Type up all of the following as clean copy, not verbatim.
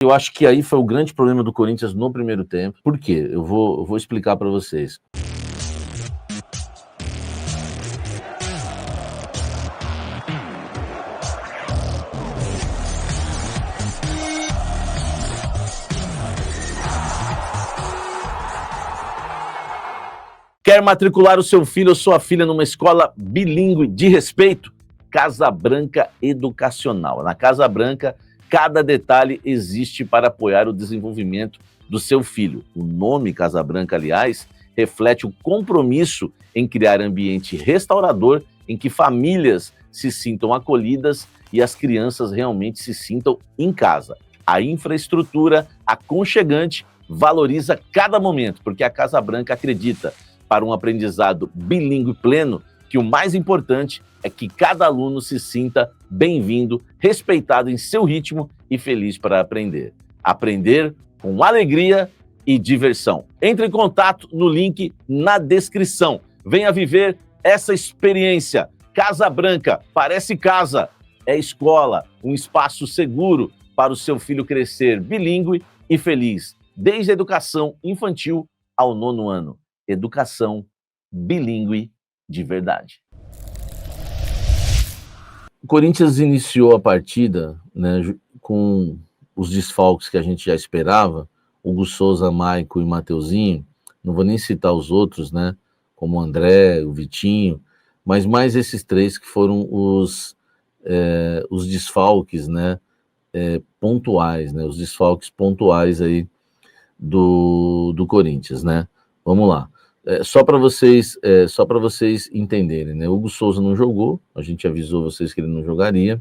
Eu acho que aí foi o grande problema do Corinthians no primeiro tempo. Por quê? Eu vou explicar para vocês. Quer matricular o seu filho ou sua filha numa escola bilíngue de respeito? Casa Branca Educacional. Na Casa Branca, cada detalhe existe para apoiar o desenvolvimento do seu filho. O nome Casa Branca, aliás, reflete o compromisso em criar ambiente restaurador em que famílias se sintam acolhidas e as crianças realmente se sintam em casa. A infraestrutura aconchegante valoriza cada momento, porque a Casa Branca acredita, para um aprendizado bilíngue pleno, que o mais importante é que cada aluno se sinta bem-vindo, respeitado em seu ritmo e feliz para aprender. Aprender com alegria e diversão. Entre em contato no link na descrição. Venha viver essa experiência. Casa Branca, parece casa, é escola, um espaço seguro para o seu filho crescer bilíngue e feliz, desde a educação infantil ao 9º ano. Educação bilíngue de verdade. O Corinthians iniciou a partida, né, com os desfalques que a gente já esperava, Hugo Souza, Maico e Mateuzinho. Não vou nem citar os outros, né, como o André, o Vitinho, mas mais esses três que foram os desfalques, né, pontuais, né, os desfalques pontuais aí do Corinthians, né. Vamos lá. Só para vocês entenderem, né? Hugo Souza não jogou, a gente avisou vocês que ele não jogaria,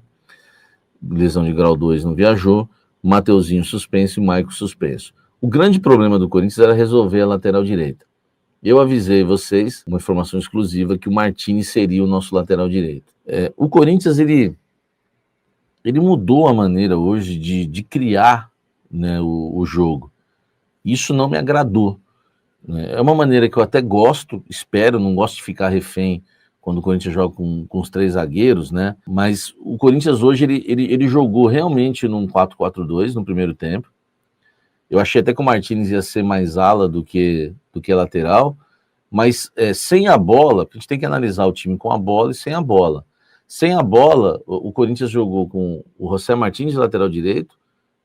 lesão de grau 2 não viajou, Mateuzinho suspenso e Maico suspenso. O grande problema do Corinthians era resolver a lateral direita. Eu avisei vocês, uma informação exclusiva, que o Martins seria o nosso lateral direito. O Corinthians, ele mudou a maneira hoje de criar, né, o jogo. Isso não me agradou. É uma maneira que eu até gosto, espero, não gosto de ficar refém quando o Corinthians joga com os três zagueiros, né? Mas o Corinthians hoje, ele jogou realmente num 4-4-2 no primeiro tempo. Eu achei até que o Martins ia ser mais ala do que lateral, mas sem a bola, a gente tem que analisar o time com a bola e sem a bola. Sem a bola, o Corinthians jogou com o José Martins, lateral direito,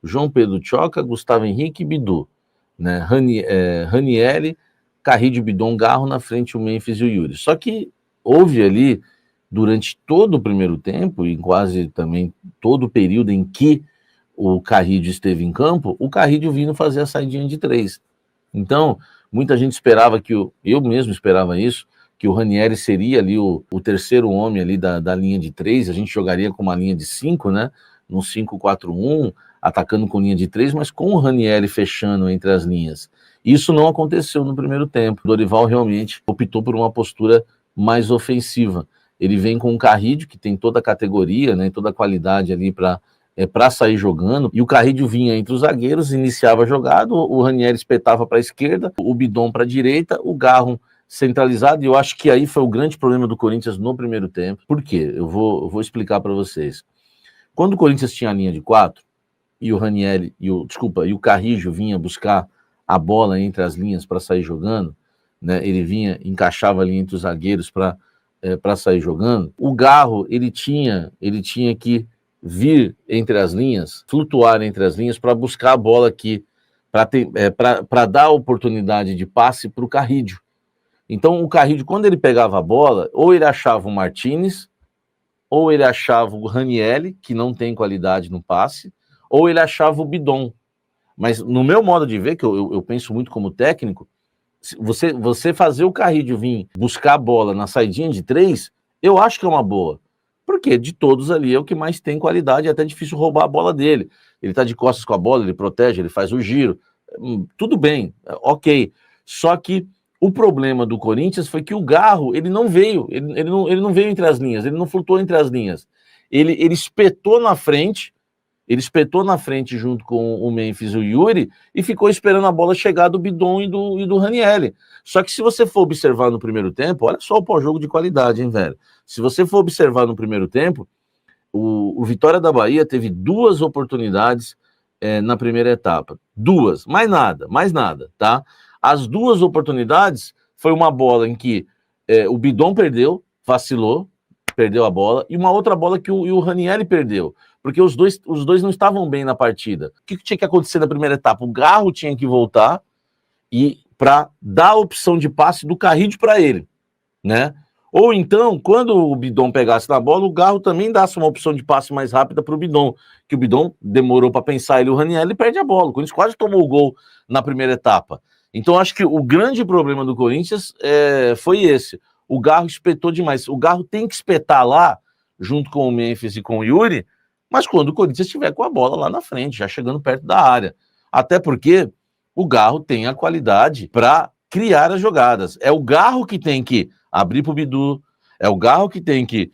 João Pedro Choca, Gustavo Henrique e Bidu. Né, Ranieri, Carrillo, Bidon, Garro, na frente o Memphis e o Yuri. Só que houve ali, durante todo o primeiro tempo, e quase também todo o período em que o Carrillo esteve em campo, o Carrillo vindo fazer a saidinha de 3. Então, muita gente esperava eu mesmo esperava isso, que o Ranieri seria ali o terceiro homem ali da linha de 3, a gente jogaria com uma linha de 5, né, num 5-4-1, atacando com linha de 3, mas com o Ranieri fechando entre as linhas. Isso não aconteceu no primeiro tempo. O Dorival realmente optou por uma postura mais ofensiva. Ele vem com o Carrillo, que tem toda a categoria, né, toda a qualidade ali para sair jogando, e o Carrillo vinha entre os zagueiros, iniciava a jogada, o Ranieri espetava para a esquerda, o Bidon para a direita, o Garro centralizado, e eu acho que aí foi o grande problema do Corinthians no primeiro tempo. Por quê? Eu vou explicar para vocês. Quando o Corinthians tinha a linha de 4, e o Ranieri, e o Carrillo vinha buscar a bola entre as linhas para sair jogando, né? Ele vinha, encaixava ali entre os zagueiros para sair jogando. O Garro, ele tinha que vir entre as linhas, flutuar entre as linhas para buscar a bola aqui, para dar a oportunidade de passe para o Carrillo. Então o Carrillo, quando ele pegava a bola, ou ele achava o Martins, ou ele achava o Ranieri, que não tem qualidade no passe, ou ele achava o Bidon. Mas no meu modo de ver, que eu penso muito como técnico, você fazer o Carrillo vir buscar a bola na saidinha de 3, eu acho que é uma boa. Porque de todos ali é o que mais tem qualidade, é até difícil roubar a bola dele. Ele tá de costas com a bola, ele protege, ele faz o giro. Tudo bem, ok. Só que o problema do Corinthians foi que o Garro, ele não veio, ele não veio entre as linhas, ele não flutuou entre as linhas. Ele espetou na frente, junto com o Memphis e o Yuri e ficou esperando a bola chegar do Bidon e do Ranieri. Só que se você for observar no primeiro tempo, olha só o pós-jogo de qualidade, hein, velho? Se você for observar no primeiro tempo, o Vitória da Bahia teve 2 oportunidades na primeira etapa? Duas, mais nada, tá? As duas oportunidades foi uma bola em que o Bidon perdeu, vacilou, perdeu a bola, e uma outra bola que o Ranieri perdeu, porque os dois não estavam bem na partida. O que tinha que acontecer na primeira etapa? O Garro tinha que voltar e para dar a opção de passe do Carrillo para ele, né? Ou então, quando o Bidon pegasse na bola, o Garro também desse uma opção de passe mais rápida para o Bidon, que o Bidon demorou para pensar, ele, o Ranieri, ele perde a bola. O Corinthians quase tomou o gol na primeira etapa. Então, acho que o grande problema do Corinthians foi esse. O Garro espetou demais. O Garro tem que espetar lá, junto com o Memphis e com o Yuri, mas quando o Corinthians estiver com a bola lá na frente, já chegando perto da área. Até porque o Garro tem a qualidade para criar as jogadas. É o Garro que tem que abrir para o Bidu, é o Garro que tem que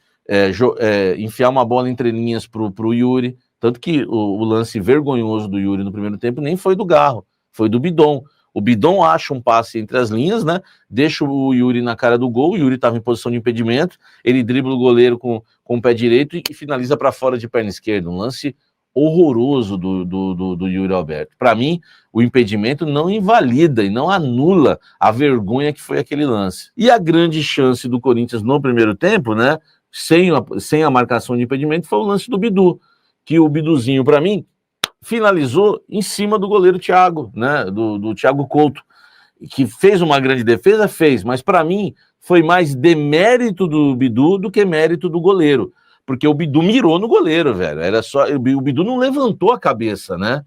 enfiar uma bola entre linhas para o Yuri. Tanto que o lance vergonhoso do Yuri no primeiro tempo nem foi do Garro, foi do Bidon. O Bidon acha um passe entre as linhas, né? Deixa o Yuri na cara do gol. O Yuri estava em posição de impedimento. Ele dribla o goleiro com o pé direito e finaliza para fora de perna esquerda. Um lance horroroso do Yuri Alberto. Para mim, o impedimento não invalida e não anula a vergonha que foi aquele lance. E a grande chance do Corinthians no primeiro tempo, né? Sem a marcação de impedimento, foi o lance do Bidu. Que o Biduzinho, para mim, finalizou em cima do goleiro Thiago, né, do Thiago Couto, que fez uma grande defesa, mas para mim foi mais demérito do Bidu do que mérito do goleiro, porque o Bidu mirou no goleiro, velho, o Bidu não levantou a cabeça, né,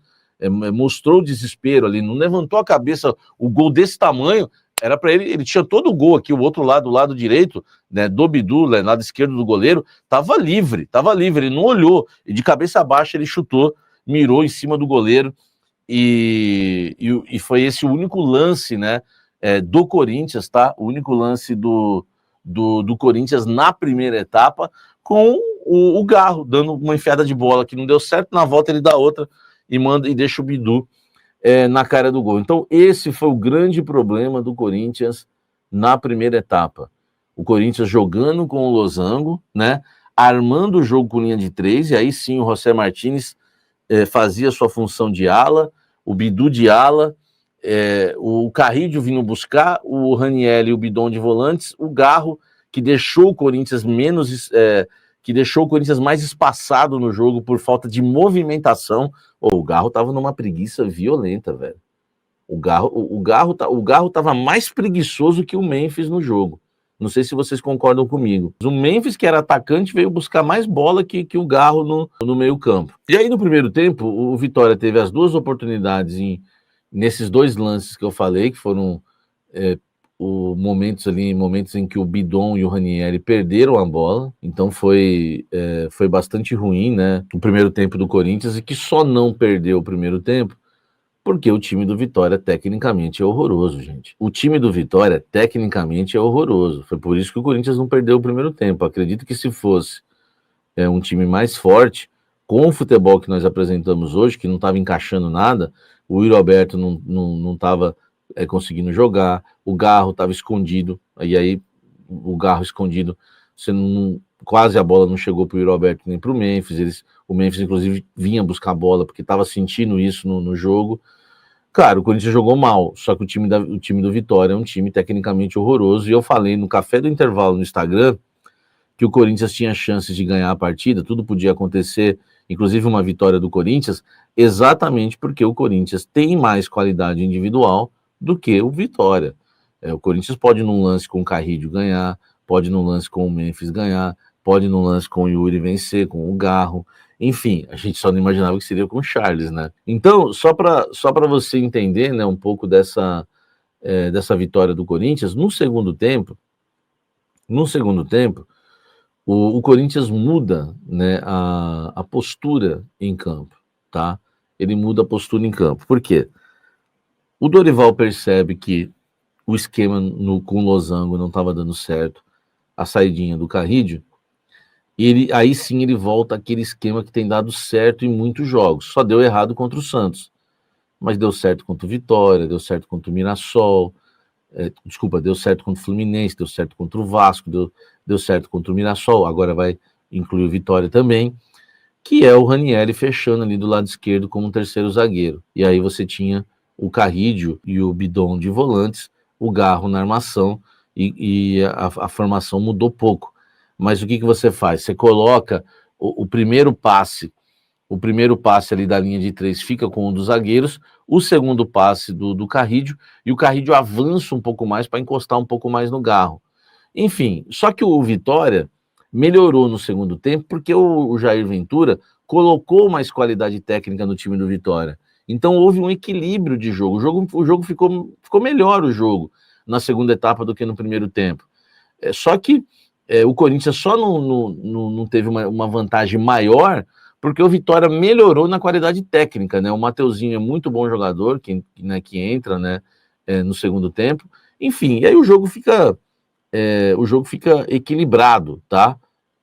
mostrou o desespero ali, não levantou a cabeça, o gol desse tamanho, era para ele tinha todo o gol aqui, o outro lado, do lado direito, né, do Bidu, né, lado esquerdo do goleiro, tava livre, ele não olhou, e de cabeça baixa ele chutou, mirou em cima do goleiro e foi esse o único lance, né, do Corinthians, tá? O único lance do Corinthians na primeira etapa, com o Garro dando uma enfiada de bola que não deu certo, na volta ele dá outra e deixa o Bidu na cara do gol. Então esse foi o grande problema do Corinthians na primeira etapa. O Corinthians jogando com o losango, né, armando o jogo com linha de 3, e aí sim o José Martínez fazia sua função de ala, o Bidu de ala, o Carrillo vindo buscar, o Ranieri e o Bidon de volantes, o Garro, que deixou o Corinthians mais espaçado no jogo por falta de movimentação. O Garro tava numa preguiça violenta, velho. O Garro tava mais preguiçoso que o Memphis no jogo. Não sei se vocês concordam comigo. O Memphis, que era atacante, veio buscar mais bola que o Garro no meio campo. E aí, no primeiro tempo, o Vitória teve as duas oportunidades nesses dois lances que eu falei, que foram momentos em que o Bidon e o Ranieri perderam a bola. Então foi bastante ruim, né? O primeiro tempo do Corinthians, e que só não perdeu o primeiro tempo porque o time do Vitória tecnicamente é horroroso, gente. O time do Vitória tecnicamente é horroroso. Foi por isso que o Corinthians não perdeu o primeiro tempo. Acredito que se fosse um time mais forte, com o futebol que nós apresentamos hoje, que não estava encaixando nada, o Yuri Alberto não estava conseguindo jogar, o Garro estava escondido, e aí o Garro escondido, quase a bola não chegou para o Yuri Alberto nem para o Memphis. O Memphis, inclusive, vinha buscar a bola porque estava sentindo isso no jogo. Cara, o Corinthians jogou mal, só que o time do Vitória é um time tecnicamente horroroso, e eu falei no café do intervalo no Instagram que o Corinthians tinha chances de ganhar a partida, tudo podia acontecer, inclusive uma vitória do Corinthians, exatamente porque o Corinthians tem mais qualidade individual do que o Vitória. O Corinthians pode num lance com o Carrillo ganhar, pode num lance com o Memphis ganhar, pode num lance com o Yuri vencer, com o Garro. Enfim, a gente só não imaginava que seria com o Charles, né? Então, só para você entender, né, um pouco dessa vitória do Corinthians, no segundo tempo, o Corinthians muda, né, a postura em campo, tá? Ele muda a postura em campo. Por quê? O Dorival percebe que o esquema com o losango não estava dando certo, a saidinha do Carrillo, aí sim ele volta àquele esquema que tem dado certo em muitos jogos. Só deu errado contra o Santos, mas deu certo contra o Vitória, deu certo contra o Mirassol, deu certo contra o Fluminense, deu certo contra o Vasco, deu certo contra o Mirassol, agora vai incluir o Vitória também. que é o Ranieri fechando ali do lado esquerdo como um terceiro zagueiro. E aí você tinha o Carrídio e o Bidon de volantes, o Garro na armação, e a formação mudou pouco. Mas o que você faz? Você coloca o primeiro passe ali da linha de 3 fica com um dos zagueiros, o segundo passe do Carrídio, e o Carrídio avança um pouco mais para encostar um pouco mais no Garro. Enfim, só que o Vitória melhorou no segundo tempo porque o Jair Ventura colocou mais qualidade técnica no time do Vitória. Então houve um equilíbrio de jogo. O jogo ficou melhor o jogo na segunda etapa do que no primeiro tempo. Só que o Corinthians só não teve uma vantagem maior porque o Vitória melhorou na qualidade técnica, né? O Mateuzinho é muito bom jogador, que entra, né, no segundo tempo. Enfim, e aí o jogo fica equilibrado, tá?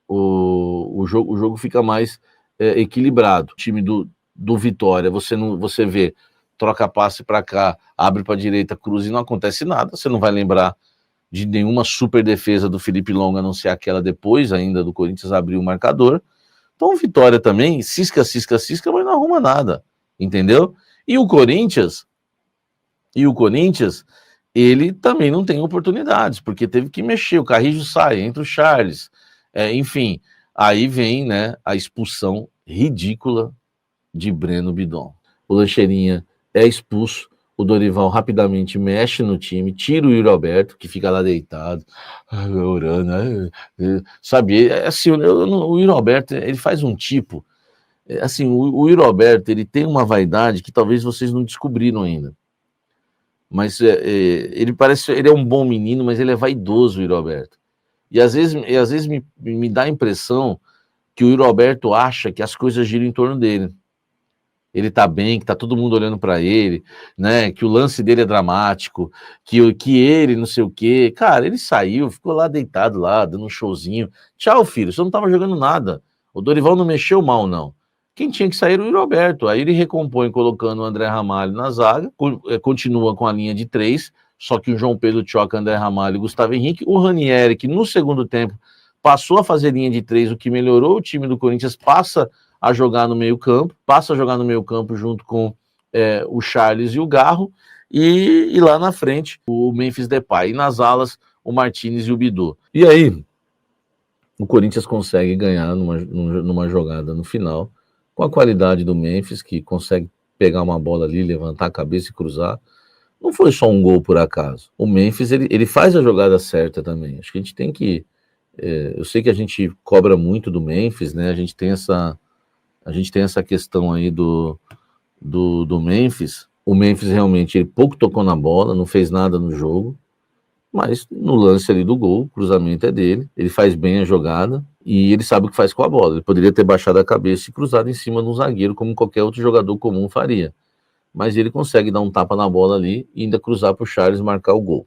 O jogo fica mais equilibrado. O time do Vitória, você vê, troca passe para cá, abre para a direita, cruza e não acontece nada. Você não vai lembrar de nenhuma super defesa do Felipe Longa, a não ser aquela depois ainda do Corinthians abrir o marcador. Então o Vitória também cisca, mas não arruma nada, entendeu? E o Corinthians, ele também não tem oportunidades, porque teve que mexer, o Carrijo sai, entra o Charles, enfim, aí vem, né, a expulsão ridícula de Breno Bidon. O Lancheirinha é expulso, o Dorival rapidamente mexe no time, tira o Yuri Alberto, que fica lá deitado, orando, sabe, assim, o Yuri Alberto, ele faz um tipo, assim, o Yuri Alberto, ele tem uma vaidade que talvez vocês não descobriram ainda. Mas ele é um bom menino, mas ele é vaidoso, o Yuri Alberto. E às vezes me dá a impressão que o Yuri Alberto acha que as coisas giram em torno dele. Ele tá bem, que tá todo mundo olhando para ele, né? Que o lance dele é dramático, que ele não sei o quê. Cara, ele saiu, ficou lá deitado lá, dando um showzinho. Tchau, filho, você não tava jogando nada. O Dorival não mexeu mal, não. Quem tinha que sair era o Yuri Alberto. Aí ele recompõe colocando o André Ramalho na zaga, continua com a linha de 3, só que o João Pedro Tchoca, André Ramalho e Gustavo Henrique. O Ranieri, que no segundo tempo passou a fazer linha de 3, o que melhorou o time do Corinthians, passa a jogar no meio campo junto com o Charles e o Garro, e lá na frente o Memphis Depay, e nas alas o Martinez e o Bidu. E aí o Corinthians consegue ganhar numa jogada no final, com a qualidade do Memphis, que consegue pegar uma bola ali, levantar a cabeça e cruzar. Não foi só um gol por acaso. O Memphis, ele faz a jogada certa também. Acho que a gente tem que... eu sei que a gente cobra muito do Memphis, né? A gente tem essa questão aí do Memphis. O Memphis realmente, ele pouco tocou na bola, não fez nada no jogo, mas no lance ali do gol, o cruzamento é dele, ele faz bem a jogada e ele sabe o que faz com a bola. Ele poderia ter baixado a cabeça e cruzado em cima de um zagueiro, como qualquer outro jogador comum faria. Mas ele consegue dar um tapa na bola ali e ainda cruzar para o Charles marcar o gol.